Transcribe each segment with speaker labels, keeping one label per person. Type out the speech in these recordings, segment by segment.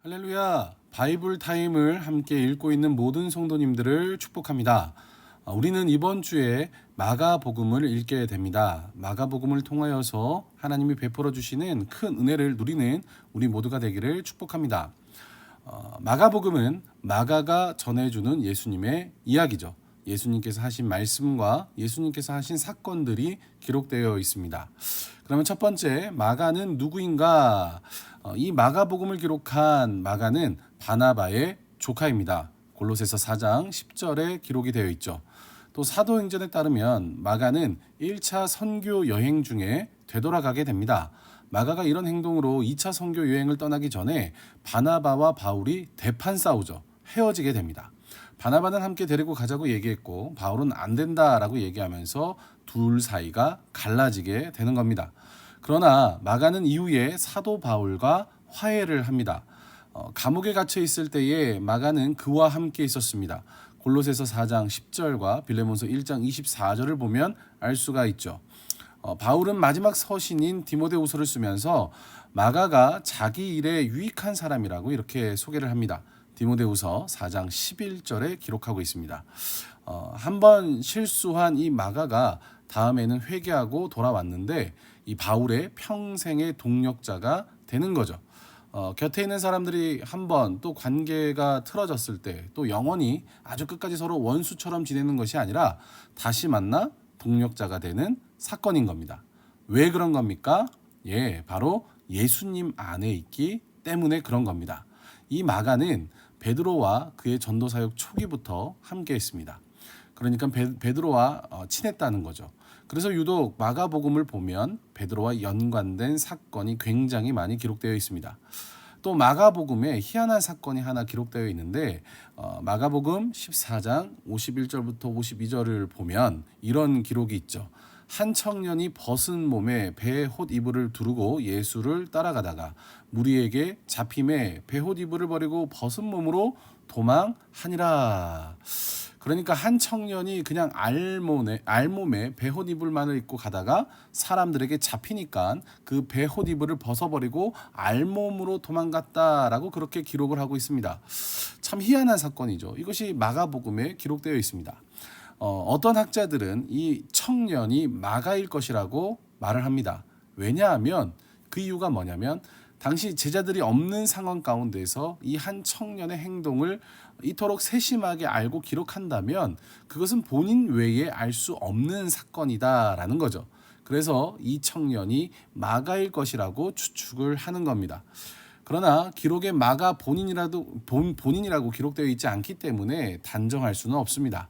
Speaker 1: 할렐루야! 바이블 타임을 함께 읽고 있는 모든 성도님들을 축복합니다. 우리는 이번 주에 마가복음을 읽게 됩니다. 마가복음을 통하여서 하나님이 베풀어 주시는 큰 은혜를 누리는 우리 모두가 되기를 축복합니다. 마가복음은 마가가 전해주는 예수님의 이야기죠. 예수님께서 하신 말씀과 예수님께서 하신 사건들이 기록되어 있습니다. 그러면 첫 번째, 마가는 누구인가? 이 마가복음을 기록한 마가는 바나바의 조카입니다. 골로새서 4장 10절에 기록이 되어 있죠. 또 사도행전에 따르면 마가는 1차 선교 여행 중에 되돌아가게 됩니다. 마가가 이런 행동으로 2차 선교 여행을 떠나기 전에 바나바와 바울이 대판 싸우죠. 헤어지게 됩니다. 바나바는 함께 데리고 가자고 얘기했고 바울은 안 된다라고 얘기하면서 둘 사이가 갈라지게 되는 겁니다. 그러나 마가는 이후에 사도 바울과 화해를 합니다. 감옥에 갇혀 있을 때에 마가는 그와 함께 있었습니다. 골로새서 4장 10절과 빌레몬서 1장 24절을 보면 알 수가 있죠. 바울은 마지막 서신인 디모데후서를 쓰면서 마가가 자기 일에 유익한 사람이라고 이렇게 소개를 합니다. 디모데후서 4장 11절에 기록하고 있습니다. 한번 실수한 이 마가가 다음에는 회개하고 돌아왔는데 이 바울의 평생의 동력자가 되는 거죠. 곁에 있는 사람들이 한번 또 관계가 틀어졌을 때 또 영원히 아주 끝까지 서로 원수처럼 지내는 것이 아니라 다시 만나 동력자가 되는 사건인 겁니다. 왜 그런 겁니까? 바로 예수님 안에 있기 때문에 그런 겁니다. 이 마가는 베드로와 그의 전도 사역 초기부터 함께 했습니다. 그러니까 베드로와 친했다는 거죠. 그래서 유독 마가복음을 보면 베드로와 연관된 사건이 굉장히 많이 기록되어 있습니다. 또 마가복음에 희한한 사건이 하나 기록되어 있는데 마가복음 14장 51절부터 52절을 보면 이런 기록이 있죠. 한 청년이 벗은 몸에 배에 홑 이불을 두르고 예수를 따라가다가 무리에게 잡힘에 배 홑 이불을 버리고 벗은 몸으로 도망하니라. 그러니까 한 청년이 그냥 알몸에 배 홑 이불만을 입고 가다가 사람들에게 잡히니까 그 배 홑 이불을 벗어버리고 알몸으로 도망갔다라고 그렇게 기록을 하고 있습니다. 참 희한한 사건이죠. 이것이 마가복음에 기록되어 있습니다. 어떤 학자들은 이 청년이 마가일 것이라고 말을 합니다. 왜냐하면 그 이유가 뭐냐면 당시 제자들이 없는 상황 가운데서 이 한 청년의 행동을 이토록 세심하게 알고 기록한다면 그것은 본인 외에 알 수 없는 사건이다라는 거죠. 그래서 이 청년이 마가일 것이라고 추측을 하는 겁니다. 그러나 기록에 마가 본인이라고 기록되어 있지 않기 때문에 단정할 수는 없습니다.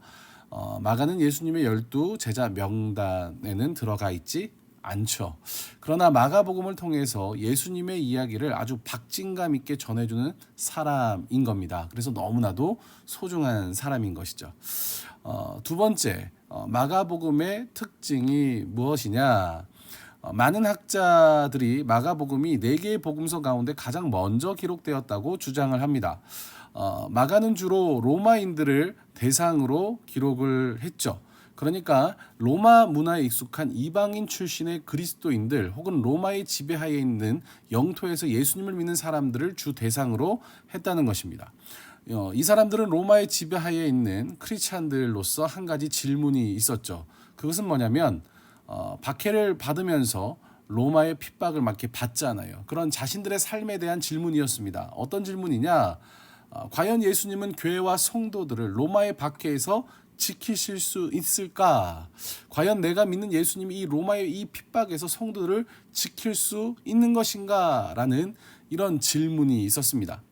Speaker 1: 마가는 예수님의 12 제자 명단에는 들어가 있지 않죠. 그러나 마가복음을 통해서 예수님의 이야기를 아주 박진감 있게 전해주는 사람인 겁니다. 그래서 너무나도 소중한 사람인 것이죠. 두 번째, 마가복음의 특징이 무엇이냐? 많은 학자들이 마가복음이 4개의 복음서 가운데 가장 먼저 기록되었다고 주장을 합니다. 마가는 주로 로마인들을 대상으로 기록을 했죠. 그러니까 로마 문화에 익숙한 이방인 출신의 그리스도인들 혹은 로마의 지배하에 있는 영토에서 예수님을 믿는 사람들을 주 대상으로 했다는 것입니다. 이 사람들은 로마의 지배하에 있는 크리스찬들로서 한 가지 질문이 있었죠. 그것은 뭐냐면 박해를 받으면서 로마의 핍박을 막 이렇게 받잖아요. 그런 자신들의 삶에 대한 질문이었습니다. 어떤 질문이냐? 과연 예수님은 교회와 성도들을 로마의 박해에서 지키실 수 있을까? 과연 내가 믿는 예수님이 이 로마의 이 핍박에서 성도들을 지킬 수 있는 것인가? 라는 이런 질문이 있었습니다.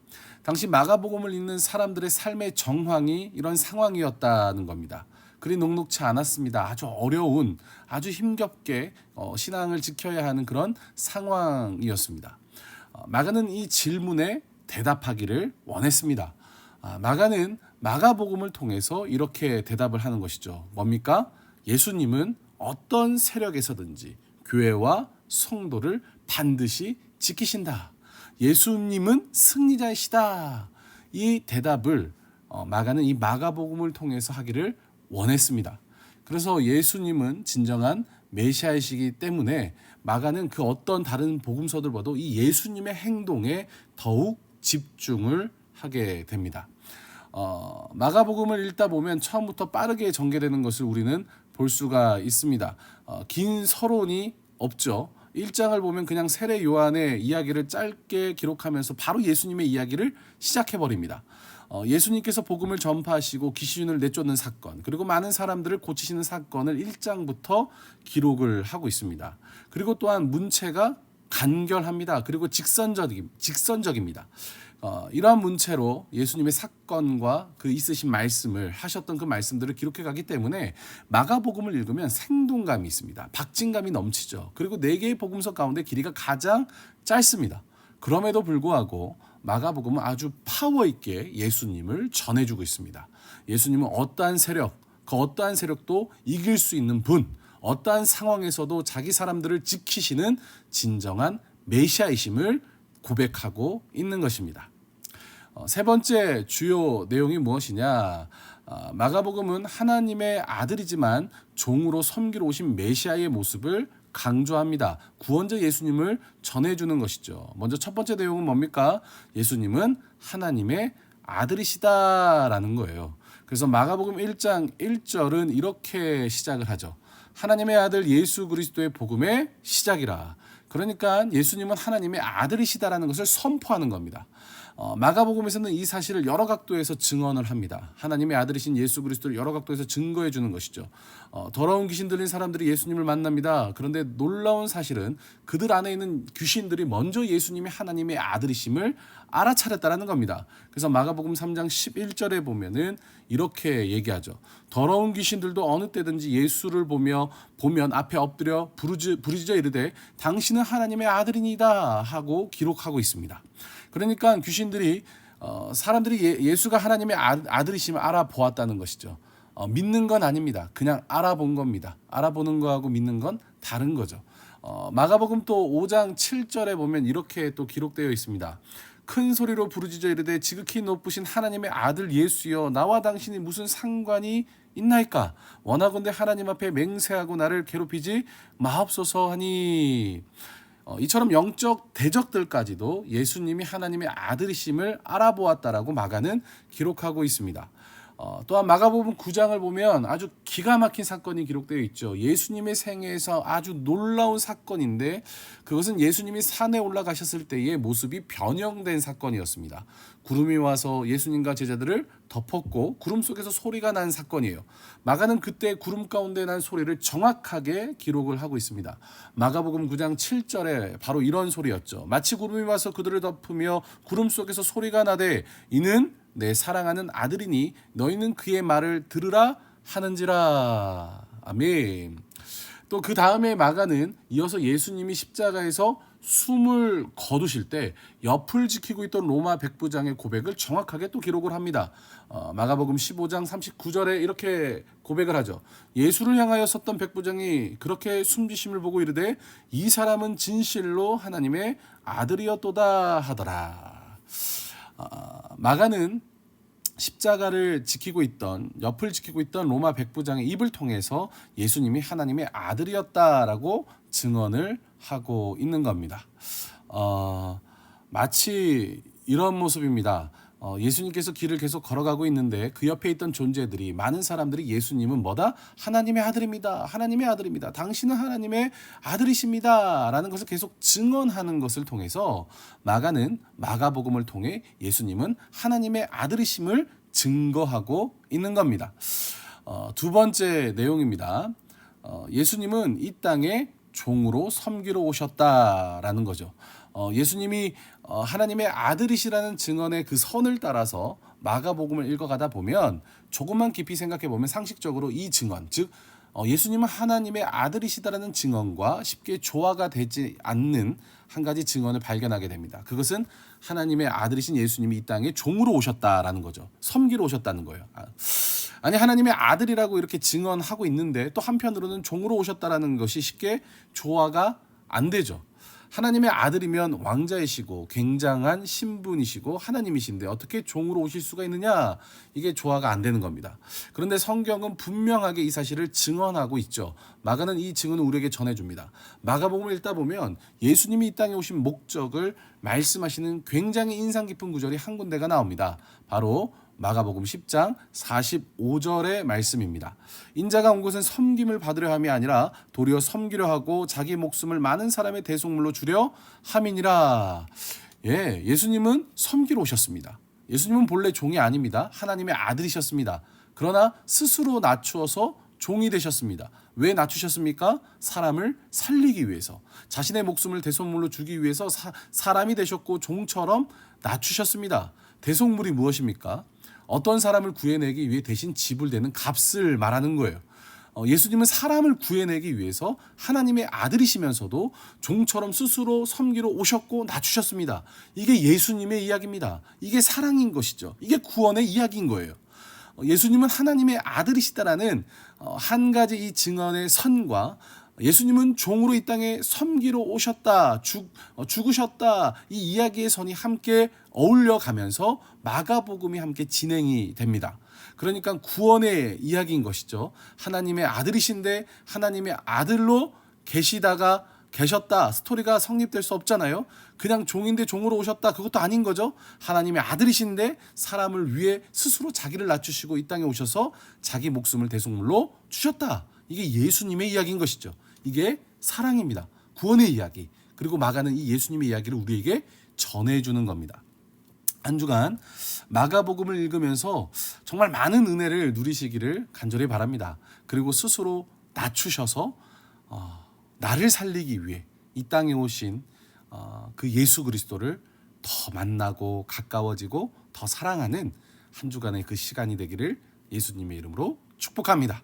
Speaker 1: 당시 마가복음을 읽는 사람들의 삶의 정황이 이런 상황이었다는 겁니다. 그리 녹록치 않았습니다. 아주 어려운, 아주 힘겹게 신앙을 지켜야 하는 그런 상황이었습니다. 마가는 이 질문에 대답하기를 원했습니다. 마가는 마가복음을 통해서 이렇게 대답을 하는 것이죠. 뭡니까? 예수님은 어떤 세력에서든지 교회와 성도를 반드시 지키신다. 예수님은 승리자이시다. 이 대답을 마가는 이 마가복음을 통해서 하기를 원했습니다. 그래서 예수님은 진정한 메시아이시기 때문에 마가는 그 어떤 다른 복음서들보다도 이 예수님의 행동에 더욱 집중을 하게 됩니다. 마가복음을 읽다 보면 처음부터 빠르게 전개되는 것을 우리는 볼 수가 있습니다. 긴 서론이 없죠. 1장을 보면 그냥 세례 요한의 이야기를 짧게 기록하면서 바로 예수님의 이야기를 시작해버립니다. 예수님께서 복음을 전파하시고 귀신을 내쫓는 사건, 그리고 많은 사람들을 고치시는 사건을 1장부터 기록을 하고 있습니다. 그리고 또한 문체가 간결합니다. 그리고 직선적입니다. 이러한 문체로 예수님의 사건과 그 있으신 말씀을 하셨던 그 말씀들을 기록해 가기 때문에 마가복음을 읽으면 생동감이 있습니다. 박진감이 넘치죠. 그리고 4개의 복음서 가운데 길이가 가장 짧습니다. 그럼에도 불구하고 마가복음은 아주 파워 있게 예수님을 전해주고 있습니다. 예수님은 어떠한 세력, 그 어떠한 세력도 이길 수 있는 분, 어떠한 상황에서도 자기 사람들을 지키시는 진정한 메시아이심을 고백하고 있는 것입니다. 세 번째 주요 내용이 무엇이냐? 마가복음은 하나님의 아들이지만 종으로 섬기러 오신 메시아의 모습을 강조합니다. 구원자 예수님을 전해주는 것이죠. 먼저 첫 번째 내용은 뭡니까? 예수님은 하나님의 아들이시다라는 거예요. 그래서 마가복음 1장 1절은 이렇게 시작을 하죠. 하나님의 아들 예수 그리스도의 복음의 시작이라. 그러니까 예수님은 하나님의 아들이시다라는 것을 선포하는 겁니다. 마가복음에서는 이 사실을 여러 각도에서 증언을 합니다. 하나님의 아들이신 예수 그리스도를 여러 각도에서 증거해 주는 것이죠. 더러운 귀신 들린 사람들이 예수님을 만납니다. 그런데 놀라운 사실은 그들 안에 있는 귀신들이 먼저 예수님이 하나님의 아들이심을 알아차렸다는 겁니다. 그래서 마가복음 3장 11절에 보면 이렇게 얘기하죠. 더러운 귀신들도 어느 때든지 예수를 보면 앞에 엎드려 부르짖어 이르되 당신은 하나님의 아들이니다 하고 기록하고 있습니다. 그러니까 귀신들이 사람들이 예수가 하나님의 아들이심을 알아보았다는 것이죠. 믿는 건 아닙니다. 그냥 알아본 겁니다. 알아보는 거하고 믿는 건 다른 거죠. 마가복음 또 5장 7절에 보면 이렇게 또 기록되어 있습니다. 큰 소리로 부르짖어 이르되 지극히 높으신 하나님의 아들 예수여 나와 당신이 무슨 상관이 있나이까? 원하건대 하나님 앞에 맹세하고 나를 괴롭히지 마옵소서 하니. 이처럼 영적 대적들까지도 예수님이 하나님의 아들이심을 알아보았다라고 마가는 기록하고 있습니다. 또한 마가복음 9장을 보면 아주 기가 막힌 사건이 기록되어 있죠. 예수님의 생애에서 아주 놀라운 사건인데 그것은 예수님이 산에 올라가셨을 때의 모습이 변형된 사건이었습니다. 구름이 와서 예수님과 제자들을 덮었고 구름 속에서 소리가 난 사건이에요. 마가는 그때 구름 가운데 난 소리를 정확하게 기록을 하고 있습니다. 마가복음 9장 7절에 바로 이런 소리였죠. 마치 구름이 와서 그들을 덮으며 구름 속에서 소리가 나되 이는 내 사랑하는 아들이니 너희는 그의 말을 들으라 하는지라. 아멘. 또 그 다음에 마가는 이어서 예수님이 십자가에서 숨을 거두실 때 옆을 지키고 있던 로마 백부장의 고백을 정확하게 또 기록을 합니다. 마가복음 15장 39절에 이렇게 고백을 하죠. 예수를 향하여 섰던 백부장이 그렇게 숨지심을 보고 이르되 이 사람은 진실로 하나님의 아들이었도다 하더라. 마가는 십자가를 지키고 있던 옆을 지키고 있던 로마 백부장의 입을 통해서 예수님이 하나님의 아들이었다라고 증언을 하고 있는 겁니다. 마치 이런 모습입니다. 예수님께서 길을 계속 걸어가고 있는데 그 옆에 있던 존재들이 많은 사람들이 예수님은 뭐다? 하나님의 아들입니다. 하나님의 아들입니다. 당신은 하나님의 아들이십니다. 라는 것을 계속 증언하는 것을 통해서 마가는 마가복음을 통해 예수님은 하나님의 아들이심을 증거하고 있는 겁니다. 두 번째 내용입니다. 예수님은 이 땅에 종으로 섬기러 오셨다라는 거죠. 예수님이 하나님의 아들이시라는 증언의 그 선을 따라서 마가복음을 읽어가다 보면 조금만 깊이 생각해 보면 상식적으로 이 증언, 즉 예수님은 하나님의 아들이시다라는 증언과 쉽게 조화가 되지 않는 한 가지 증언을 발견하게 됩니다. 그것은 하나님의 아들이신 예수님이 이 땅에 종으로 오셨다라는 거죠. 섬기러 오셨다는 거예요. 아니 하나님의 아들이라고 이렇게 증언하고 있는데 또 한편으로는 종으로 오셨다라는 것이 쉽게 조화가 안 되죠. 하나님의 아들이면 왕자이시고 굉장한 신분이시고 하나님이신데 어떻게 종으로 오실 수가 있느냐? 이게 조화가 안 되는 겁니다. 그런데 성경은 분명하게 이 사실을 증언하고 있죠. 마가는 이 증언을 우리에게 전해줍니다. 마가복음을 읽다 보면 예수님이 이 땅에 오신 목적을 말씀하시는 굉장히 인상 깊은 구절이 한 군데가 나옵니다. 바로 마가복음 10장 45절의 말씀입니다. 인자가 온 것은 섬김을 받으려 함이 아니라 도리어 섬기려 하고 자기 목숨을 많은 사람의 대속물로 주려 함이니라. 예수님은 섬기러 오셨습니다. 예수님은 본래 종이 아닙니다. 하나님의 아들이셨습니다. 그러나 스스로 낮추어서 종이 되셨습니다. 왜 낮추셨습니까? 사람을 살리기 위해서, 자신의 목숨을 대속물로 주기 위해서 사람이 되셨고 종처럼 낮추셨습니다. 대속물이 무엇입니까? 어떤 사람을 구해내기 위해 대신 지불되는 값을 말하는 거예요. 예수님은 사람을 구해내기 위해서 하나님의 아들이시면서도 종처럼 스스로 섬기러 오셨고 낮추셨습니다. 이게 예수님의 이야기입니다. 이게 사랑인 것이죠. 이게 구원의 이야기인 거예요. 예수님은 하나님의 아들이시다라는 한 가지 이 증언의 선과 예수님은 종으로 이 땅에 섬기러 오셨다, 죽으셨다, 이 이야기의 선이 함께 어울려 가면서 마가복음이 함께 진행이 됩니다. 그러니까 구원의 이야기인 것이죠. 하나님의 아들이신데 하나님의 아들로 계셨다. 스토리가 성립될 수 없잖아요. 그냥 종인데 종으로 오셨다. 그것도 아닌 거죠. 하나님의 아들이신데 사람을 위해 스스로 자기를 낮추시고 이 땅에 오셔서 자기 목숨을 대속물로 주셨다. 이게 예수님의 이야기인 것이죠. 이게 사랑입니다. 구원의 이야기. 그리고 마가는 이 예수님의 이야기를 우리에게 전해주는 겁니다. 한 주간 마가복음을 읽으면서 정말 많은 은혜를 누리시기를 간절히 바랍니다. 그리고 스스로 낮추셔서 나를 살리기 위해 이 땅에 오신 그 예수 그리스도를 더 만나고 가까워지고 더 사랑하는 한 주간의 그 시간이 되기를 예수님의 이름으로 축복합니다.